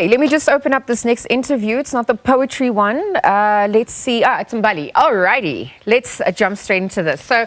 Okay, let me just open up this next interview. It's not the poetry one. Let's see. It's Mbali. Alrighty, let's jump straight into this. So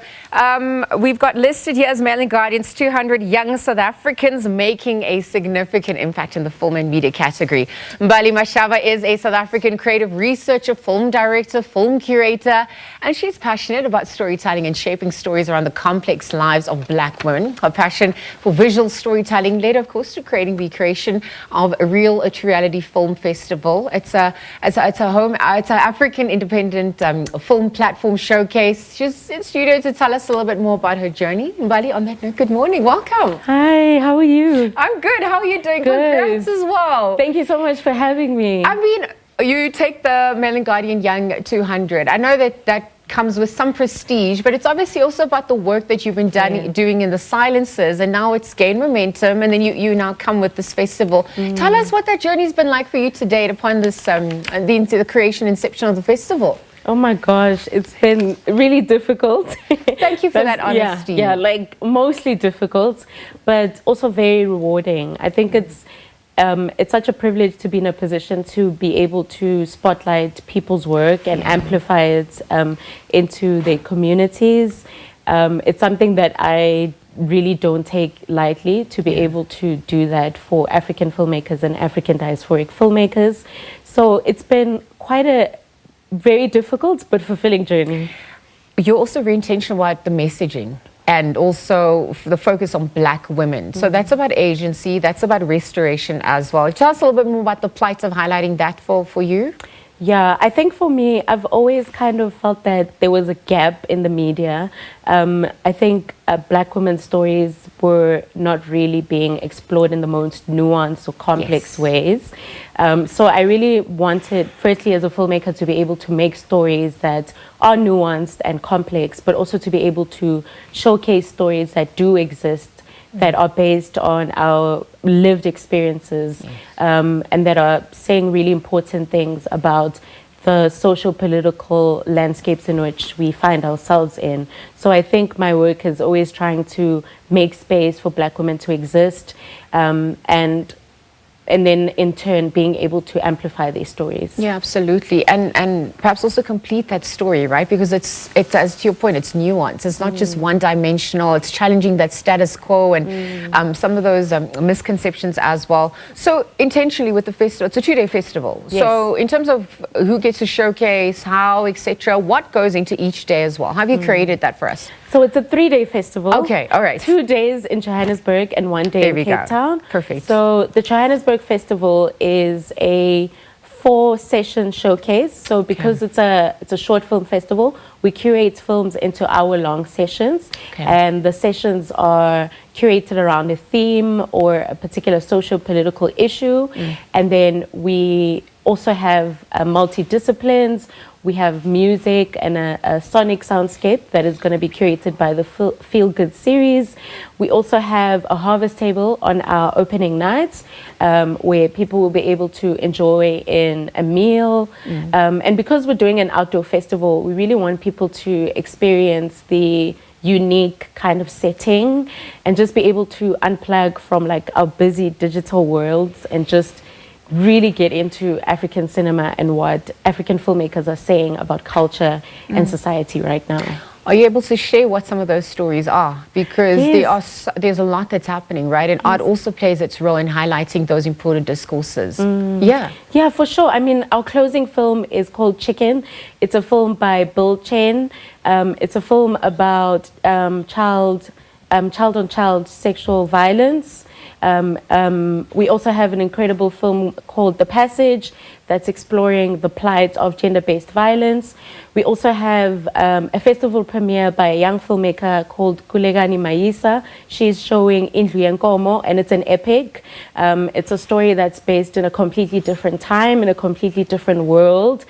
we've got listed here as Mail and Guardian's 200 young South Africans making a significant impact in the film and media category. Mbali Mashaba is a South African creative researcher, film director, film curator, and she's passionate about storytelling and shaping stories around the complex lives of Black women. Her passion for visual storytelling led, of course, to creating the creation of a real to reality film festival. It's an African independent film platform showcase. She's in studio to tell us a little bit more about her journey. Mbali, on that note, good morning, welcome. Hi, how are you? I'm good. How are you doing? Good. Congrats as well. Thank you so much for having me. I mean, you take the Mail and Guardian Young 200. I know that comes with some prestige, but it's obviously also about the work that you've been doing in the silences, and now it's gained momentum, and then you now come with this festival. Tell us what that journey's been like for you to date upon this the creation inception of the festival. Oh my gosh, it's been really difficult. Thank you for that honesty. Yeah, like mostly difficult, but also very rewarding. I think it's such a privilege to be in a position to be able to spotlight people's work and amplify it into their communities. It's something that I really don't take lightly, to be able to do that for African filmmakers and African diasporic filmmakers. So it's been quite a very difficult but fulfilling journey. You're also very intentional about the messaging and also the focus on Black women. So that's about agency, that's about restoration as well. Tell us a little bit more about the plight of highlighting that for you. Yeah, I think for me, I've always kind of felt that there was a gap in the media. I think Black women's stories were not really being explored in the most nuanced or complex ways. So I really wanted, firstly, as a filmmaker, to be able to make stories that are nuanced and complex, but also to be able to showcase stories that do exist, that are based on our lived experiences, and that are saying really important things about the social political landscapes in which we find ourselves in. So I think my work is always trying to make space for Black women to exist, and then in turn being able to amplify these stories. Yeah, absolutely. And perhaps also complete that story, right? Because it's as to your point, it's nuanced. It's not just one dimensional. It's challenging that status quo and some of those misconceptions as well. So intentionally with the festival, it's a 2-day festival. Yes. So in terms of who gets to showcase, how, etc., what goes into each day as well? How have you created that for us? So it's a 3-day festival. Okay, all right. 2 days in Johannesburg and 1 day in Cape Town. Perfect. So the Johannesburg Festival is a 4-session showcase. So because it's a short film festival, we curate films into hour-long sessions. And the sessions are curated around a theme or a particular socio-political issue. And then we also have multidisciplines. We have music and a sonic soundscape that is going to be curated by the Feel Good series. We also have a harvest table on our opening nights where people will be able to enjoy in a meal. And because we're doing an outdoor festival, we really want people to experience the unique kind of setting and just be able to unplug from like our busy digital worlds and just really get into African cinema and what African filmmakers are saying about culture and society right now. Are you able to share what some of those stories are? Because there's a lot that's happening, right? And art also plays its role in highlighting those important discourses. Yeah, for sure. I mean, our closing film is called Chicken. It's a film by Bill Chen. It's a film about child-on-child sexual violence. We also have an incredible film called The Passage that's exploring the plight of gender-based violence. We also have a festival premiere by a young filmmaker called Kulegani Maisa. She's showing Indlu Yenkomo, and it's an epic. It's a story that's based in a completely different time, in a completely different world.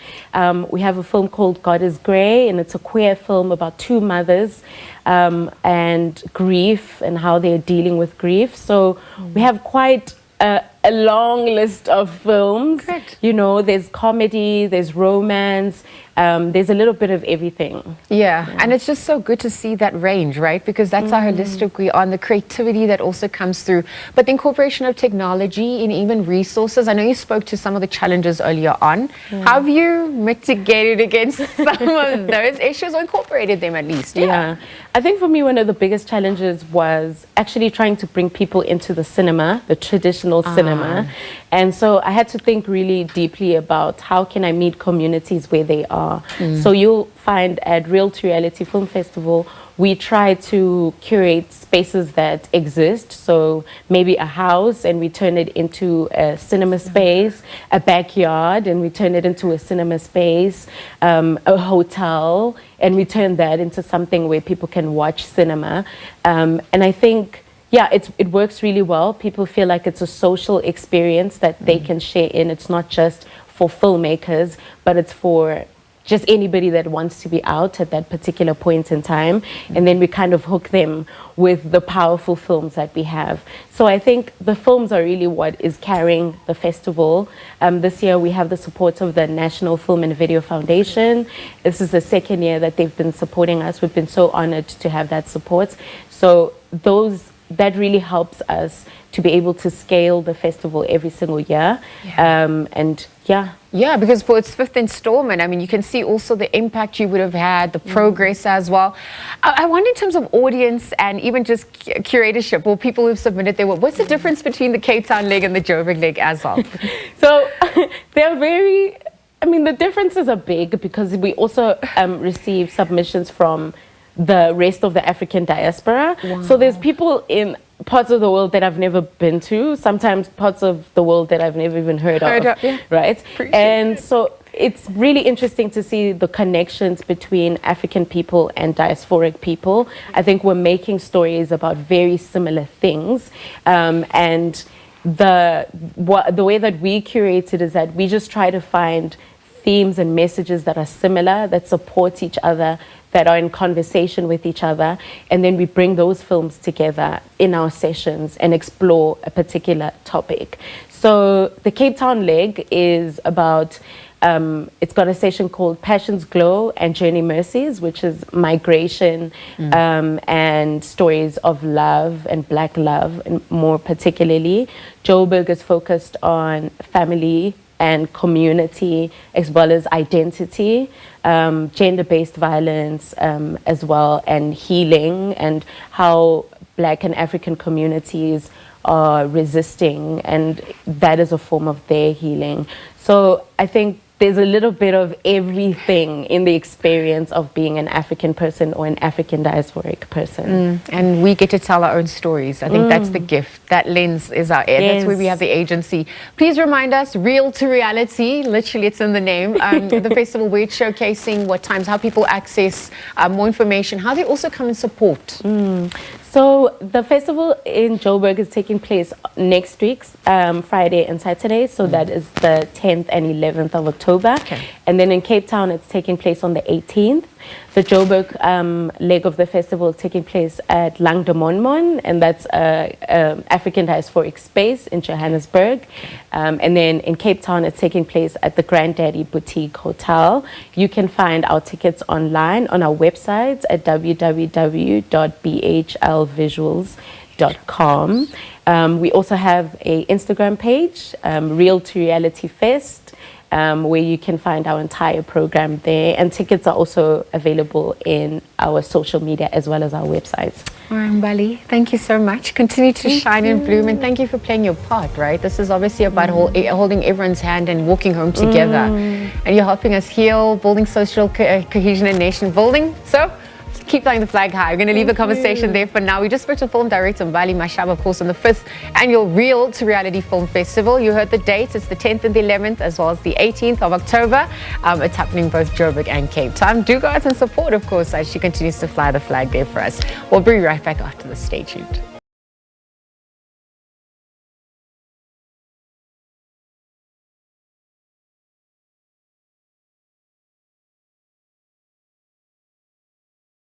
We have a film called God is Grey, and it's a queer film about 2 mothers and grief and how they're dealing with grief. So we have quite a a long list of films. Correct. You know, there's comedy, there's romance, there's a little bit of everything. Yeah, and it's just so good to see that range, right? Because that's how holistic we are, and the creativity that also comes through. But the incorporation of technology and even resources. I know you spoke to some of the challenges earlier on. How have you mitigated against some of those issues, or incorporated them at least? Yeah. I think for me, one of the biggest challenges was actually trying to bring people into the cinema, the traditional cinema. And so I had to think really deeply about how can I meet communities where they are. So you'll find at Real to Reality Film Festival, we try to curate spaces that exist. So maybe a house, and we turn it into a cinema space, a backyard, and we turn it into a cinema space, a hotel, and we turn that into something where people can watch cinema. And I think, yeah, it works really well. People feel like it's a social experience that they can share in. It's not just for filmmakers, but it's for just anybody that wants to be out at that particular point in time. And then we kind of hook them with the powerful films that we have. So I think the films are really what is carrying the festival. This year we have the support of the National Film and Video Foundation. This is the second year that they've been supporting us. We've been so honored to have that support. So that really helps us to be able to scale the festival every single year. Yeah, because for its 5th installment, I mean, you can see also the impact you would have had, the progress as well. I wonder in terms of audience and even just curatorship, or people who've submitted their work, what's the difference between the Cape Town leg and the Joburg leg as well? So they're very, I mean, the differences are big because we also receive submissions from the rest of the African diaspora. So there's people in parts of the world that I've never been to, sometimes parts of the world that I've never even heard of, right? And so it's really interesting to see the connections between African people and diasporic people. I think we're making stories about very similar things, and the way that we curate it is that we just try to find themes and messages that are similar, that support each other, that are in conversation with each other, and then we bring those films together in our sessions and explore a particular topic. So the Cape Town leg is about, it's got a session called Passion's Glow and Journey Mercies, which is migration and stories of love and Black love, and more particularly. Joburg is focused on family and community, as well as identity, gender-based violence as well, and healing, and how Black and African communities are resisting, and that is a form of their healing. So I think there's a little bit of everything in the experience of being an African person or an African diasporic person. And we get to tell our own stories. I think that's the gift. That lens is our air. That's where we have the agency. Please remind us, Real to Reality, literally it's in the name, the festival where it's showcasing, what times, how people access more information, how they also come and support. So the festival in Joburg is taking place next week, Friday and Saturday. So that is the 10th and 11th of October. And then in Cape Town, it's taking place on the 18th. The Joburg leg of the festival is taking place at Lang de Monmon, and that's an African diasporic space in Johannesburg. And then in Cape Town, it's taking place at the Granddaddy Boutique Hotel. You can find our tickets online on our website at www.bhlvisuals.com. We also have an Instagram page, Real to Reality Fest, where you can find our entire program there. And tickets are also available in our social media as well as our websites. All right, Mbali, thank you so much. Continue to shine and bloom, and thank you for playing your part, right? This is obviously about holding everyone's hand and walking home together. And you're helping us heal, building social cohesion and nation building. So keep flying the flag high. We're going to leave the conversation there for now. We just spoke to film director Mbali Mashaba, of course, on the 5th annual Real to Reality Film Festival. You heard the dates. It's the 10th and the 11th, as well as the 18th of October. It's happening both Joburg and Cape Town. Do go out and support, of course, as she continues to fly the flag there for us. We'll be right back after this. Stay tuned.